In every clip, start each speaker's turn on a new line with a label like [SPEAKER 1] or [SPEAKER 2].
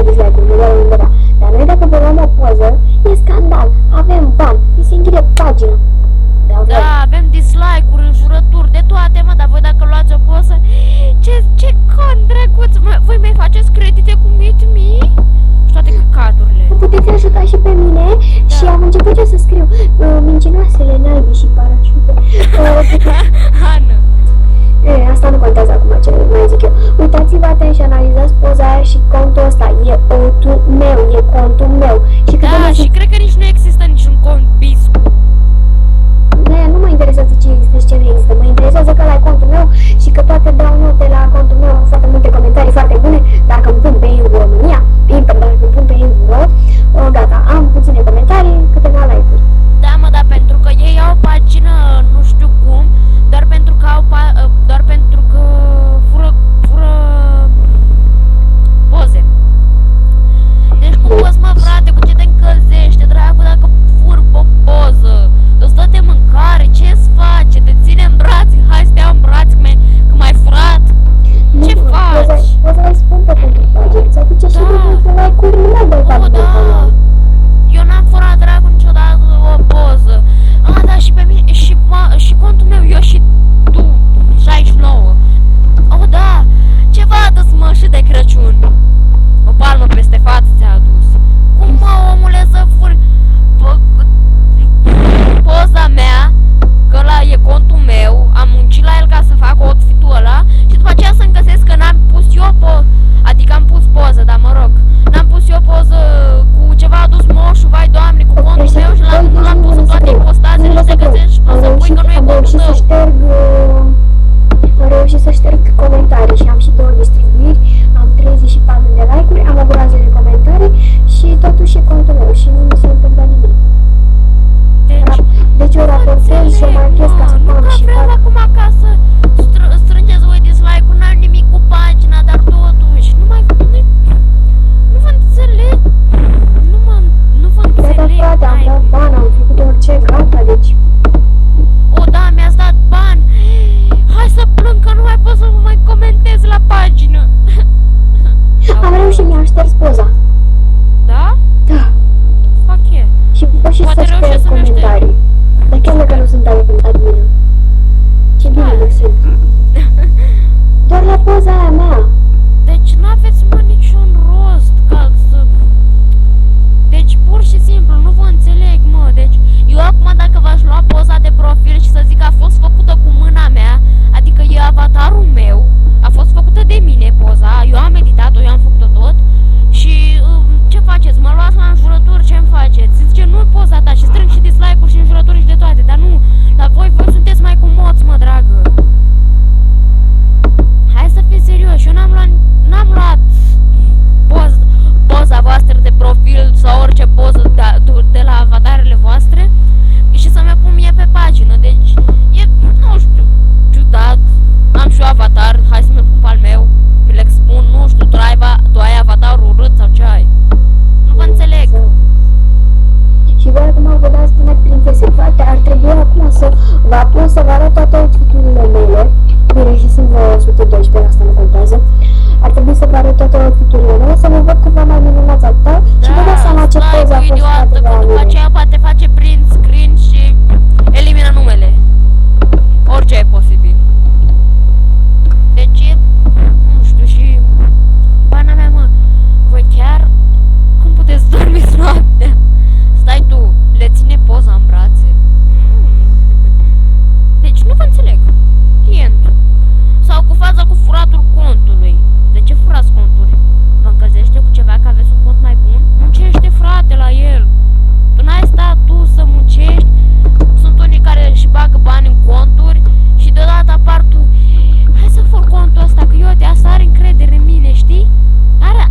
[SPEAKER 1] dislike-uri, nu doar undeva. Dar noi dacă băgăm o poză, e scandal, avem bani, îi se închide pagina.
[SPEAKER 2] Da, avem dislike-uri, înjurături, de toate, mă, dar voi dacă luați o poză, ce con drăguț, mă, voi mai faceți credite cu MeetMe? Și toate căcaturile.
[SPEAKER 1] Puteți ajuta și pe mine și am început eu să scriu mincinoasele, naibii și parașute.
[SPEAKER 2] Ana.
[SPEAKER 1] Asta nu contează acum ce mai zic eu. Uitați-vă atent și analizați poza aia și contul ăsta. E contul meu, e contul meu. Și
[SPEAKER 2] da, și cred că nici nu există niciun cont Biscu.
[SPEAKER 1] Nu mă interesează ce există și ce nu există. Mă interesează că ăla e contul meu și că toate dau note la contul meu, foarte multe comentarii foarte bune. Dacă îmi pun pe Ingu România, dacă îmi pun pe Ingu gata, am puține comentarii, câteva like-uri.
[SPEAKER 2] Da, mă, dar pentru că ei au o pagină, nu știu cum, doar pentru că fură poze. Deci cum poți, mă, frate, cu ce te încălzește, dracu, dacă fur o poză? Îți dă de mâncare, ce-ți face? Te ține în brațe, hai să te iau în brațe că m-ai furat? Ce faci?
[SPEAKER 1] Poza e scumpă pentru pagină, ți aduce și de multe like-uri, nu mai dai bani de canal.
[SPEAKER 2] Eu n-am furat, dracu, niciodată o poză. Da, și pe mine, și contul meu, eu și tu, 69. Da, ceva dă-ți, mă, și de Crăciun. O palmă peste față ți-a adus. Cum, mă, omule, să furi poza mea, că ăla e contul meu, am muncit la el ca să fac outfit-ul ăla și după aceea să-mi găsesc că n-am pus eu adică am pus poză, dar mă rog, n-am pus eu poză cu ceva adus moșul, vai doamne, cu contul meu și l-am pus în toate postazele și te găsești și poți să pui că nu e contul tău.
[SPEAKER 1] Am reușit să șterg comentarii și am și 2 distribuiri, am 34 de like-uri, am o groază de comentarii și totuși e contul meu și nu mi se întâmplă nimic. Deci eu raportez și o marchez ca spam și
[SPEAKER 2] vreau acum ca să strângeți voi dislike-uri, n-am nimic cu pagina, dar totuși, nu vă înțeleg, nu vă înțeleg.
[SPEAKER 1] Toate, am dat bani, am făcut orice, gata, deci...
[SPEAKER 2] Da, mi-ați dat bani, hai să plâng că nu mai pot să vă mai comentez la pagină.
[SPEAKER 1] Am reușit, mi-am șters poza.
[SPEAKER 2] Da?
[SPEAKER 1] Da.
[SPEAKER 2] Fac e.
[SPEAKER 1] Și pot și să șterg comentarii. Dar chiar dacă nu sunt admină. Ce bine mă simt. Doar la poza aia mea.
[SPEAKER 2] Deci n-aveți, mă, niciun rost ca să... Deci pur și simplu, nu vă înțeleg, mă. Deci eu acum dacă v-aș lua poza de profil și să zic că a fost făcută cu mâna mea, adică e avatarul meu, a fost făcută de mine poza, eu am editat-o, eu am făcut-o tot și ce faceți? Mă luați la înjurături, ce-mi faceți? Zice, nu-i poza ta și strâng și dislike-uri și înjurături și de toate, dar nu, la voi sunteți mai cu moți, mă, dragă. Hai să fii serios, eu n-am luat poza voastră de profil sau orice poză de la avatarele voastre și să mi-o pun mie pe pagină, deci e, nu știu, ciudat, am și eu avatar, hai să mi-o pun pe al meu, mi-l expun, nu știu, tu ai avatarul urât sau ce ai? Nu vă înțeleg.
[SPEAKER 1] Și voi acum vă dați până prințese, frate, ar trebui acum să vă apun să vă arăt toate outfit-urile mele, bine, și sunt 112, asta nu contează, ar trebui să vă arăt toate outfit-urile mele, să vă văd cum v-am mai minunați atâta și vă dați seama ce poză a fost
[SPEAKER 2] idiotă, că după aceea poate face print screen și elimină numele. Orice e posibil. Deci e, nu știu, și bana mea, mă, voi chiar, cum puteți dormiți noaptea? Stai tu, le ține poza în brațe? Deci nu vă înțeleg. Clientul. Sau cu faza cu furatul contului. De ce furați conturi? Vă încălzește cu ceva că aveți un cont mai bun? Muncește, frate, la el. Tu n-ai stat tu să muncești. Sunt unii care își bagă bani în conturi și deodată apar tu. Hai să fur contul ăsta, că eu de asta are încredere în mine, știi?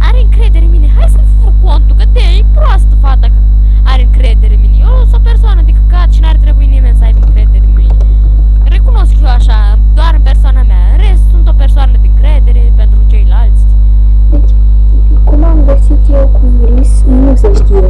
[SPEAKER 2] Are încredere în mine. Hai să fur contul, că e proastă fata că are încredere în mine. Eu sunt o persoană de căcat și n-ar trebui nimeni să aibă încredere în mine. Recunosc eu așa, doar în persoana mea. În rest, sunt o persoană de încredere pentru ceilalți.
[SPEAKER 1] Deci, cum am găsit eu cu Iris, nu se știe.